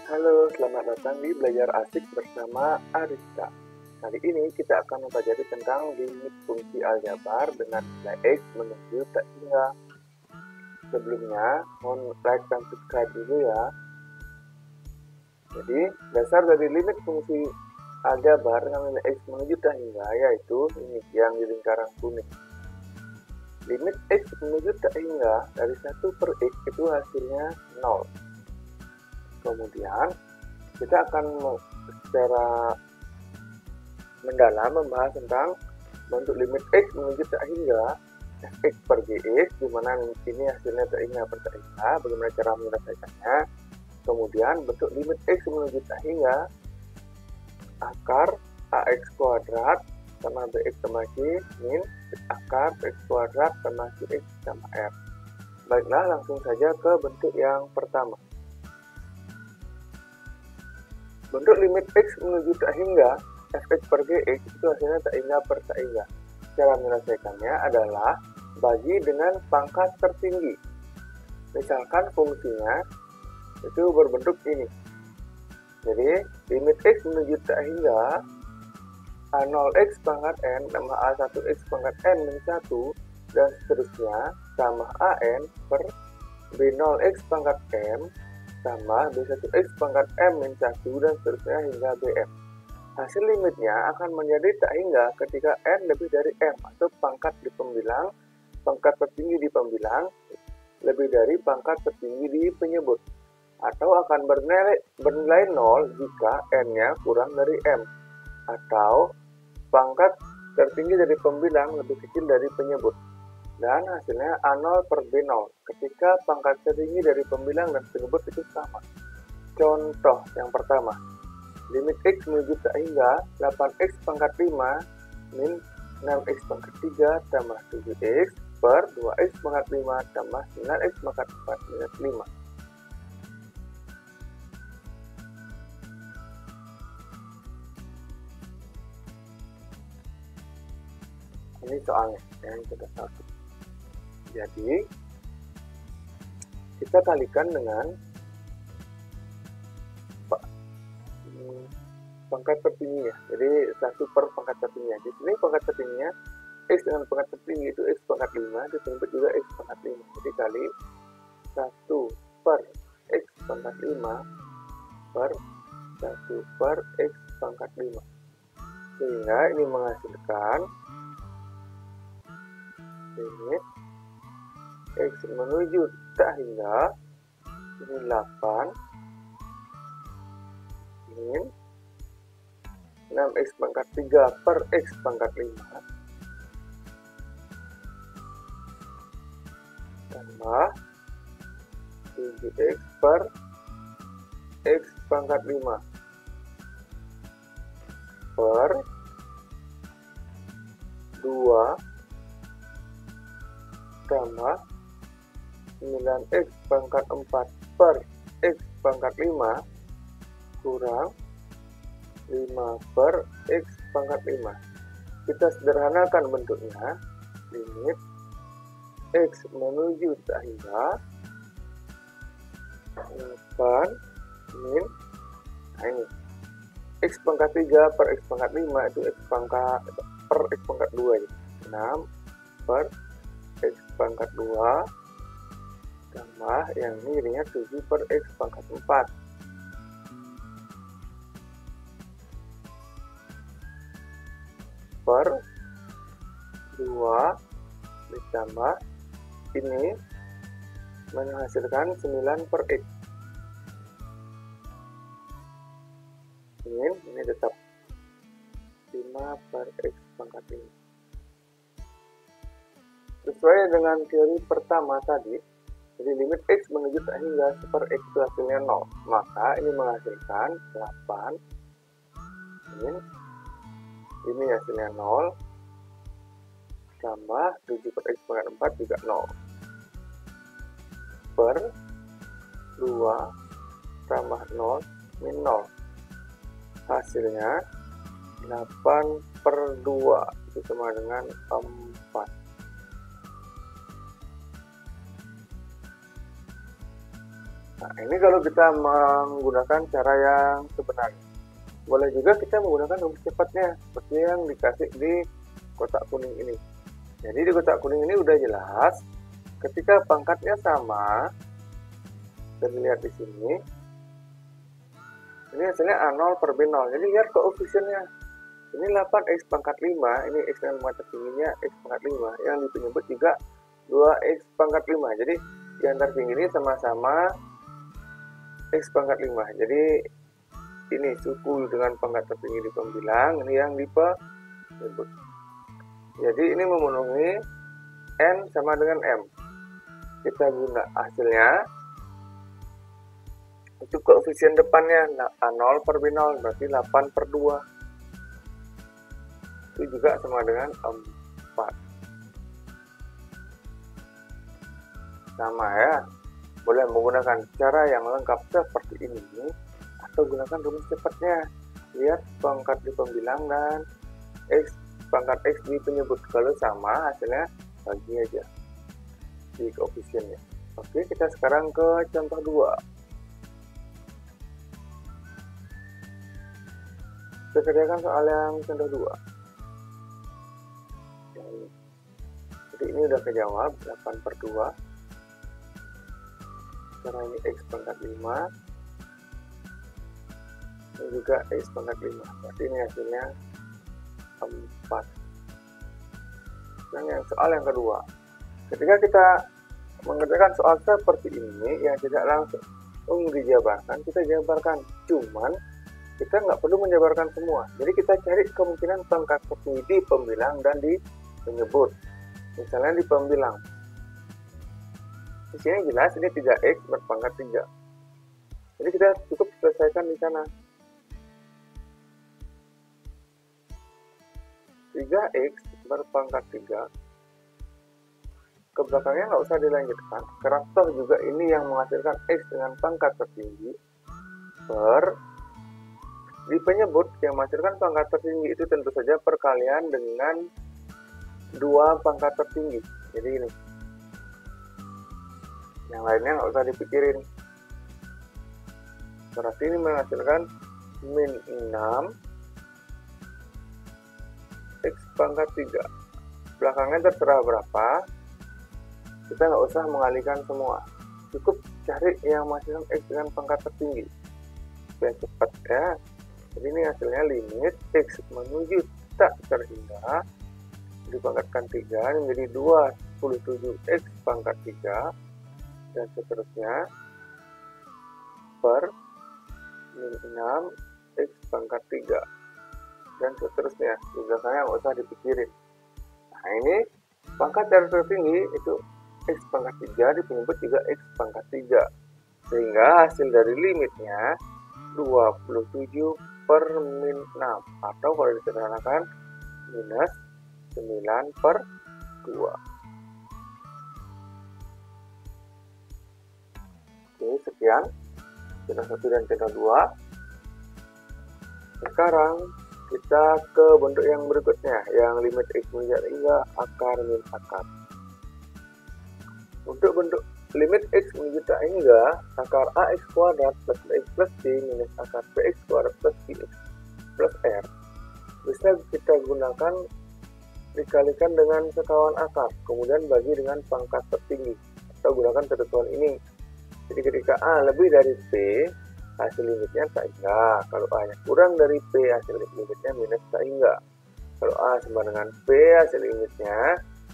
Halo, selamat datang di Belajar Asik bersama Arista. Kali ini kita akan mempelajari tentang limit fungsi aljabar dengan nilai X menuju tak hingga. Sebelumnya, mohon like dan subscribe dulu ya. Jadi, dasar dari limit fungsi aljabar dengan nilai X menuju tak hingga yaitu ini yang di lingkaran kuning. Limit X menuju tak hingga dari 1 per X itu hasilnya 0. Kemudian kita akan secara mendalam membahas tentang bentuk limit X menuju tak hingga fx per gx, di mana ini hasilnya tak hingga per tak hingga, bagaimana cara menyelesaikannya. Kemudian bentuk limit X menuju tak hingga akar ax kuadrat sama bx tambah c min akar x kuadrat tambah cx tambah r. Baiklah, langsung saja ke bentuk yang pertama. Bentuk limit X menuju tak hingga fx per gx itu hasilnya tak hingga per tak hingga. Cara menyelesaikannya adalah bagi dengan pangkat tertinggi. Misalkan fungsinya itu berbentuk ini. Jadi limit X menuju tak hingga A0x pangkat n tambah A1x pangkat n min 1 dan seterusnya sama AN per B0x pangkat m tambah B1x pangkat m min 1 dan seterusnya hingga bm. Hasil limitnya akan menjadi tak hingga ketika n lebih dari m, atau pangkat di pembilang, pangkat tertinggi di pembilang lebih dari pangkat tertinggi di penyebut, atau akan bernilai 0 jika n-nya kurang dari m, atau pangkat tertinggi dari pembilang lebih kecil dari penyebut. Dan hasilnya A0 per B0 ketika pangkat tertinggi dari pembilang dan penyebut itu sama. Contoh yang pertama, limit X menuju tak hingga 8x pangkat 5 min 6x pangkat 3 tambah 7x per 2x pangkat 5 tambah 9x pangkat 4 minus 5. Ini soalnya yang kita satu. Jadi kita kalikan dengan pangkat tertingginya. Jadi 1 per pangkat tertingginya. Di sini pangkat tertingginya X dengan pangkat tertinggi itu X pangkat 5, disebut juga X pangkat 5. Jadi kali 1 per X pangkat 5 per 1 per X pangkat 5. Sehingga ini menghasilkan limit X menuju tak hingga ini 8 min 6x pangkat 3 per x pangkat 5 tambah 7x per x pangkat 5 per 2 tambah 9x pangkat 4 per x pangkat 5 kurang 5 per x pangkat 5. Kita sederhanakan bentuknya. Limit X menuju tak hingga 8 min, nah ini X pangkat 3 per X pangkat 5 itu X pangkat per X pangkat 2 ya. 6 per X pangkat 2 tambah yang ini jadinya 7 per X pangkat 4 per 2 ditambah ini menghasilkan 9 per X. Ini tetap 5 per X pangkat 5. Sesuai dengan teori pertama tadi, jadi limit X menuju tak hingga per X itu hasilnya 0. Maka ini menghasilkan 8 min, ini hasilnya 0 tambah 7 per X pangkat 4 juga 0 per 2 tambah 0 min 0. Hasilnya 8 per 2 itu sama dengan 4. Nah, ini kalau kita menggunakan cara yang sebenarnya. Boleh juga kita menggunakan rumus cepatnya, seperti yang dikasih di kotak kuning ini. Jadi di kotak kuning ini udah jelas, ketika pangkatnya sama, dan lihat di sini, ini hasilnya A0 per B0. Jadi lihat koefisiennya. Ini 8x pangkat 5, ini x dengan pangkat tertingginya x pangkat 5, yang di penyebut juga 2x pangkat 5. Jadi yang tertinggi ini sama-sama x pangkat 5. Jadi ini suku dengan pangkat tertinggi di pembilang, ini yang di penyebut. Jadi ini memenuhi n sama dengan m. Kita guna hasilnya. Untuk koefisien depannya A0 per B0 berarti 8 per 2. Itu juga sama dengan 4. Sama ya. Boleh menggunakan cara yang lengkap seperti ini atau gunakan rumus cepatnya. Lihat pangkat di pembilang dan x pangkat x di penyebut. Kalau sama hasilnya bagi aja di koefisiennya. Oke, kita sekarang ke contoh 2. Kita kerjakan soal yang contoh 2. Jadi ini udah kejawab, 8 per 2. Karena ini x pangkat 5. Ini juga x pangkat 5. Berarti ini hasilnya 4. Dan yang soal yang kedua. Ketika kita mengerjakan soal seperti ini, yang tidak langsung dijabarkan, kita jabarkan. Cuman, kita nggak perlu menjabarkan semua. Jadi kita cari kemungkinan pangkat tertinggi di pembilang dan di penyebut. Misalnya di pembilang. Di sini jelas ini 3x berpangkat 3. Jadi kita cukup selesaikan di sana. 3x berpangkat 3. Ke belakangnya nggak usah dilanjutkan. Karena toh juga ini yang menghasilkan x dengan pangkat tertinggi per di penyebut yang menghasilkan pangkat tertinggi itu tentu saja perkalian dengan 2 pangkat tertinggi. Jadi ini. Yang lainnya nggak usah dipikirin. Berarti ini menghasilkan min 6 x pangkat 3. Belakangnya terserah berapa. Kita nggak usah mengalihkan semua. Cukup cari yang menghasilkan x dengan pangkat tertinggi. Biar cepat ya. Jadi ini hasilnya limit x menuju tak terhingga dipangkatkan 3 menjadi 27x pangkat 3 dan seterusnya per min 6x pangkat 3 dan seterusnya. Di belakangnya nggak usah dipikirin. Nah ini pangkat yang tertinggi itu x pangkat 3 di penyebut juga x pangkat 3. Sehingga hasil dari limitnya 27 per min 6 atau kalau disederhanakan minus 9 per 2. Oke, sekian contoh 1 dan contoh 2. Sekarang kita ke bentuk yang berikutnya, yang limit x menjadi hingga akar min akar. Untuk bentuk limit x menuju tak hingga akar ax kuadrat plus bx plus c minus akar bx kuadrat plus cx plus r bisa kita gunakan dikalikan dengan sekawan akar, kemudian bagi dengan pangkat tertinggi atau gunakan ketentuan ini. Jadi ketika a lebih dari p, hasil limitnya tak hingga. Kalau a nya kurang dari p, hasil limitnya minus tak hingga. Kalau a sama dengan p, hasil limitnya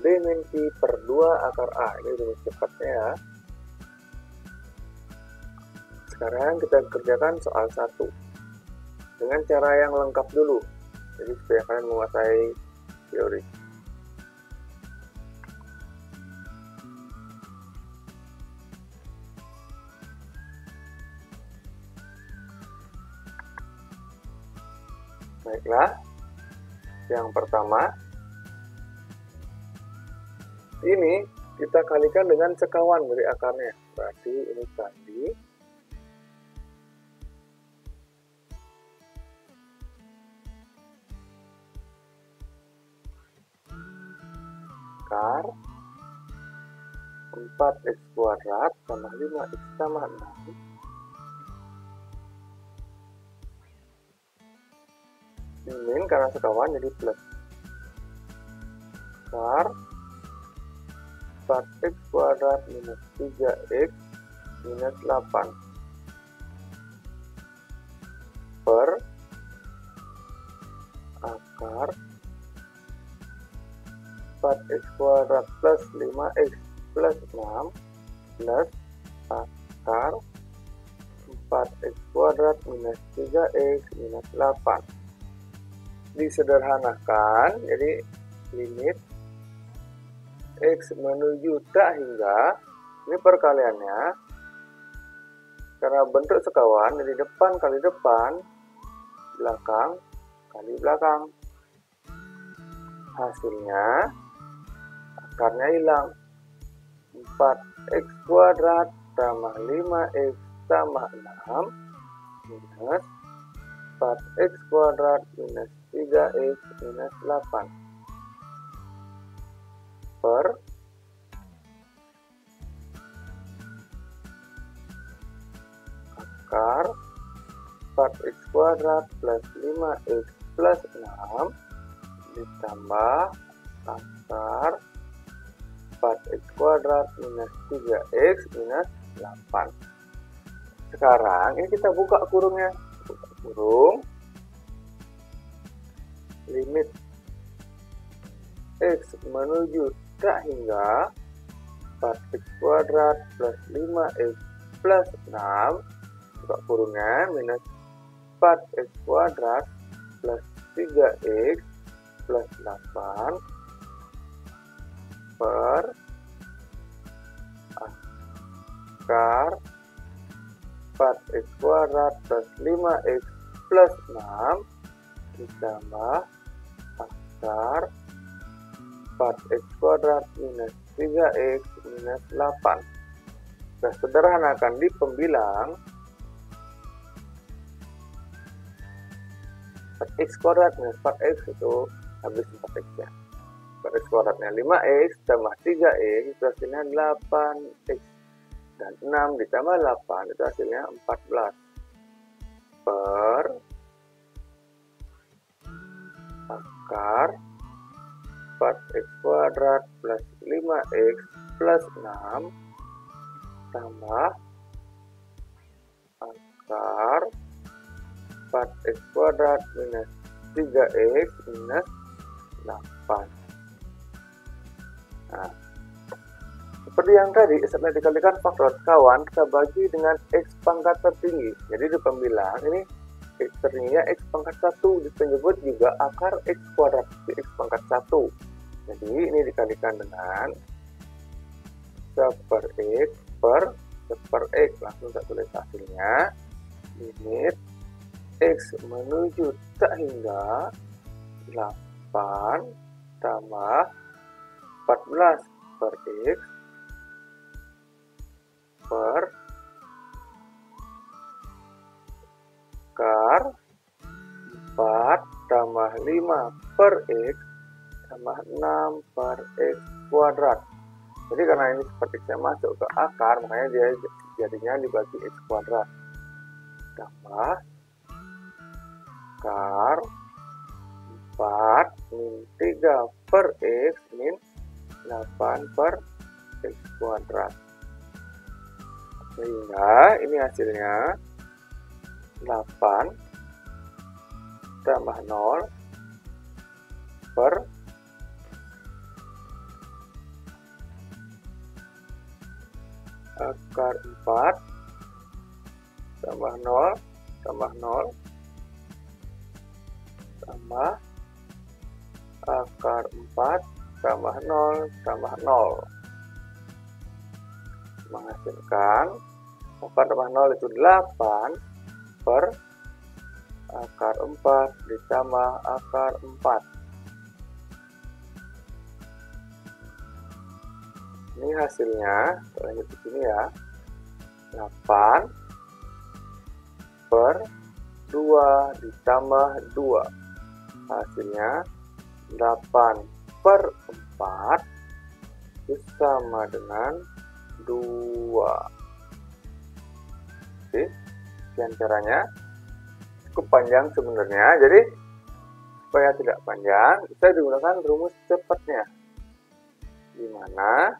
b min q per 2 akar a. Ini rumus cepatnya ya. Sekarang kita kerjakan soal 1 dengan cara yang lengkap dulu. Jadi supaya kalian menguasai teori. Baiklah, yang pertama ini kita kalikan dengan sekawan dari akarnya. Berarti ini kali akar 4x kuadrat tambah 5x tambah 6 min karena sekawan jadi plus. Akar 4x kuadrat minus 3x minus 8 per akar 4x kuadrat plus 5x plus 6 plus akar 4x kuadrat minus 3x minus 8. Disederhanakan, jadi limit x menuju tak hingga, ini perkaliannya karena bentuk sekawan, jadi depan kali depan, belakang kali belakang. Hasilnya akarnya hilang, 4x kuadrat tambah 5x tambah 6 minus 4x kuadrat minus 3x minus 8 per akar 4x kuadrat plus 5x plus 6 ditambah akar 4x kuadrat minus 3x minus 8. Sekarang ini kita buka kurungnya. Buka kurung. Limit x menuju tak hingga 4x kuadrat plus 5x plus 6 buka kurungnya minus 4x kuadrat plus 3x plus 8 per akar 4x kuadrat plus 5x plus 6 ditambah akar 4x kuadrat minus 3x minus 8. Nah, sederhanakan di pembilang 4x kuadrat minus 4x itu habis 4x ya. 4x kuadratnya 5x tambah 3x itu hasilnya 8x. Dan 6 ditambah 8 itu hasilnya 14. Per akar 4x kuadrat plus 5x plus 6 tambah akar 4x kuadrat minus 3x minus 8. Nah, seperti yang tadi, setelah dikalikan faktor kawan, kita bagi dengan x pangkat tertinggi. Jadi di pembilang ini x tertingginya x pangkat 1, disebut juga akar x kuadrat x pangkat 1. Jadi ini dikalikan dengan 1 per x per 1 per x. Langsung saya tulis hasilnya. Limit x menuju tak hingga 8 tambah 14 per x per akar 4 tambah 5 per x tambah 6 per x kuadrat. Jadi karena ini seperti saya masuk ke akar, makanya dia jadinya dibagi x kuadrat. Tambah akar 4 min 3 per x min 8 per x kuadrat. Sehingga ini hasilnya 8 tambah 0 per akar 4 tambah 0 tambah 0 tambah akar 4 tambah 0 tambah 0 menghasilkan 4 tambah 0 itu 8 per akar 4 ditambah akar 4. Ini hasilnya, lanjut di sini ya, 8 per 2 ditambah 2. Hasilnya 8 per 4 itu sama dengan Oke, sekian caranya. Cukup panjang sebenarnya, jadi supaya tidak panjang bisa digunakan rumus cepatnya, di mana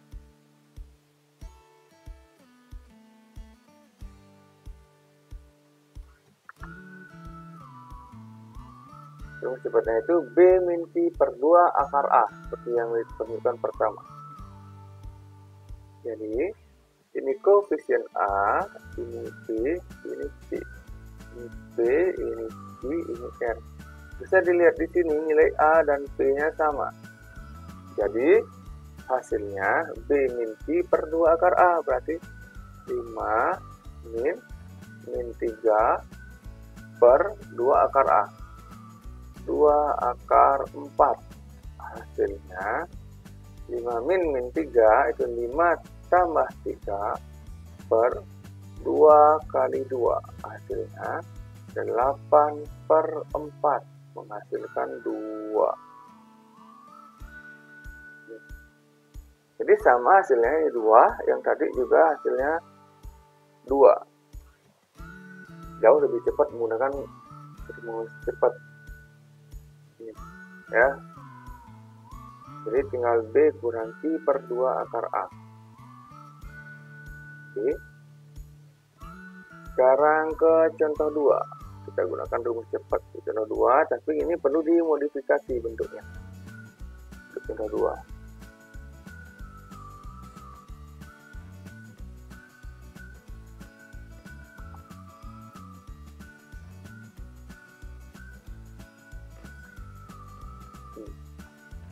rumus cepatnya itu B min Q per 2 akar A, seperti yang ditunjukkan pertama. Jadi ini koefisien A, ini B, ini C, ini B, ini Q, ini R. Bisa dilihat di sini nilai A dan B-nya sama. Jadi hasilnya B min Q per 2 akar A, berarti 5 min 3 per 2 akar A. 2 akar 4. Hasilnya 5 min 3 itu 5 tambah 3 per 2 kali 2. Hasilnya 8 per 4. Menghasilkan 2. Jadi sama hasilnya ini 2, yang tadi juga hasilnya 2. Jauh lebih cepat menggunakan rumus cepat ini, ya. Jadi tinggal B kurang Q per 2 akar A. Oke. Sekarang ke contoh 2. Kita gunakan rumus cepat di contoh 2, tapi ini perlu dimodifikasi bentuknya. Untuk contoh 2.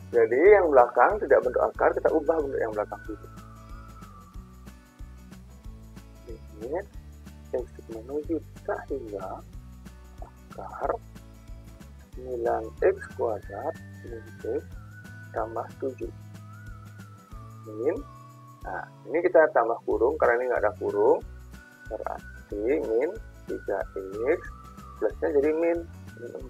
Jadi yang belakang tidak bentuk akar, kita ubah bentuk yang belakang dulu. Ini X menuju tak hingga akar 9x kuadrat min X tambah 7 min. Nah, ini kita tambah kurung karena ini nggak ada kurung, berarti min 3x plusnya jadi min 4.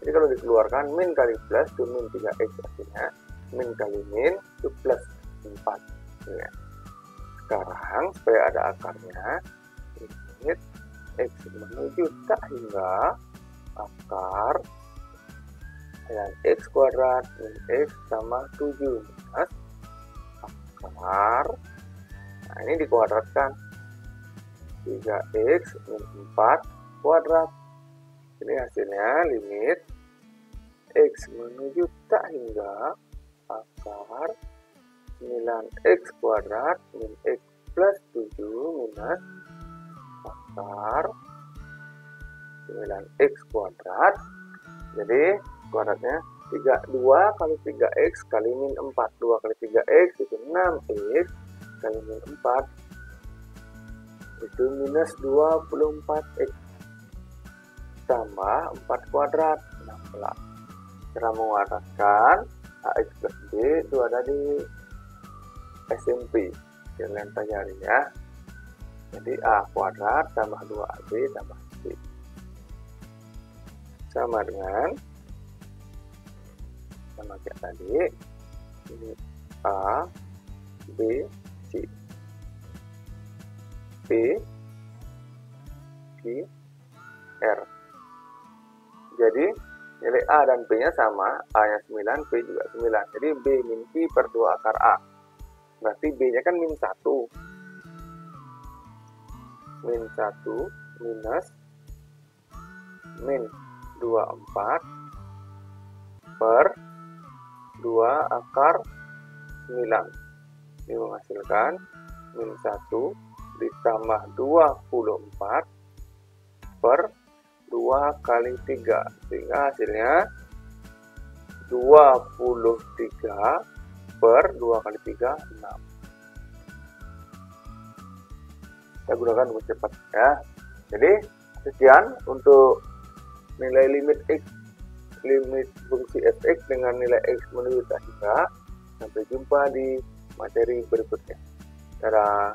Jadi kalau dikeluarkan min kali plus itu min 3x, artinya min kali min itu plus 4. Ya. Sekarang supaya ada akarnya, ini X menuju tak hingga akar dan X kuadrat min X tambah 7 minus akar. Nah, ini dikuadratkan 3x min 4 kuadrat. Ini hasilnya limit X menuju tak hingga akar 9x kuadrat min X plus 7 minus akar 9x kuadrat. Jadi kuadratnya 2 kali 3x kali min 4. 2 kali 3x itu 6x kali min 4 itu minus 24x tambah 4 kuadrat 16. Cara menguadratkan AX plus B itu ada di SMP. Kalian pelajari ya. Jadi A kuadrat tambah 2AB tambah C. Sama dengan sama kayak tadi. Ini A, B, C. P, Q, R. Jadi nilai A dan B nya sama, A nya 9, P juga 9. Jadi B min Q per 2 akar A. Berarti B nya kan min 1. Min 1 minus min 24 per 2 akar 9. Ini menghasilkan min 1 ditambah 24 per 2 kali 3, sehingga hasilnya 23 per 2 kali 3, 6. Kita gunakan rumus cepat ya. Jadi sekian untuk nilai limit X, limit fungsi fx dengan nilai X menuju tak hingga. Sampai jumpa di materi berikutnya. Dadah.